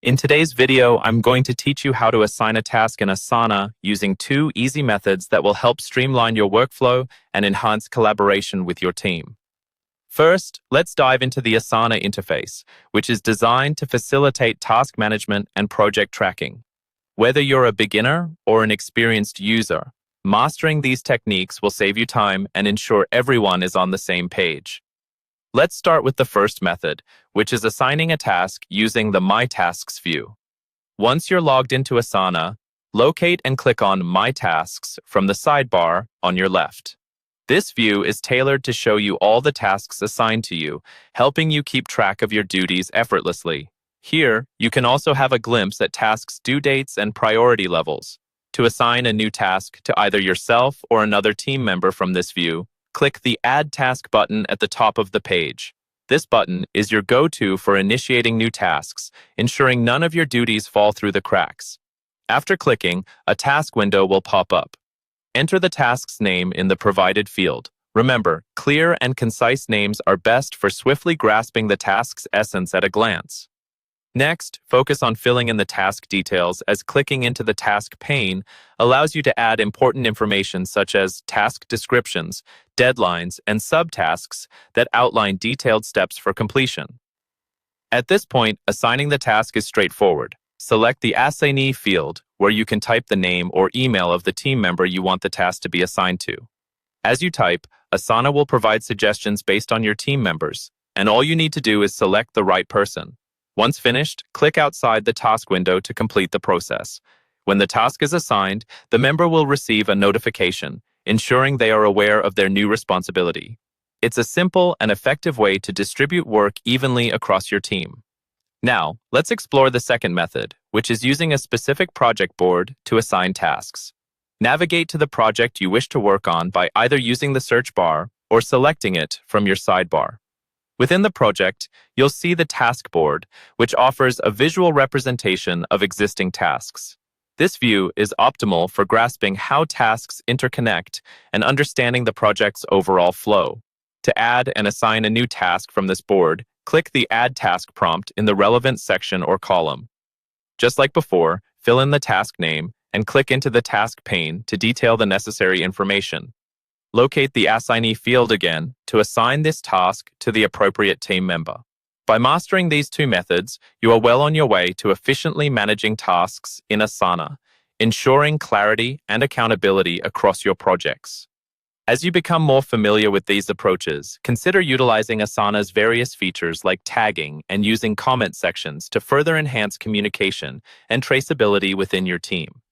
In today's video, I'm going to teach you how to assign a task in Asana using two easy methods that will help streamline your workflow and enhance collaboration with your team. First, let's dive into the Asana interface, which is designed to facilitate task management and project tracking. Whether you're a beginner or an experienced user, mastering these techniques will save you time and ensure everyone is on the same page. Let's start with the first method, which is assigning a task using the My Tasks view. Once you're logged into Asana, locate and click on My Tasks from the sidebar on your left. This view is tailored to show you all the tasks assigned to you, helping you keep track of your duties effortlessly. Here, you can also have a glimpse at tasks' due dates and priority levels. To assign a new task to either yourself or another team member from this view, click the Add Task button at the top of the page. This button is your go-to for initiating new tasks, ensuring none of your duties fall through the cracks. After clicking, a task window will pop up. Enter the task's name in the provided field. Remember, clear and concise names are best for swiftly grasping the task's essence at a glance. Next, focus on filling in the task details, as clicking into the task pane allows you to add important information such as task descriptions, deadlines, and subtasks that outline detailed steps for completion. At this point, assigning the task is straightforward. Select the Assignee field, where you can type the name or email of the team member you want the task to be assigned to. As you type, Asana will provide suggestions based on your team members, and all you need to do is select the right person. Once finished, click outside the task window to complete the process. When the task is assigned, the member will receive a notification, ensuring they are aware of their new responsibility. It's a simple and effective way to distribute work evenly across your team. Now, let's explore the second method, which is using a specific project board to assign tasks. Navigate to the project you wish to work on by either using the search bar or selecting it from your sidebar. Within the project, you'll see the task board, which offers a visual representation of existing tasks. This view is optimal for grasping how tasks interconnect and understanding the project's overall flow. To add and assign a new task from this board, click the Add Task prompt in the relevant section or column. Just like before, fill in the task name and click into the task pane to detail the necessary information. Locate the Assignee field again to assign this task to the appropriate team member. By mastering these two methods, you are well on your way to efficiently managing tasks in Asana, ensuring clarity and accountability across your projects. As you become more familiar with these approaches, consider utilizing Asana's various features like tagging and using comment sections to further enhance communication and traceability within your team.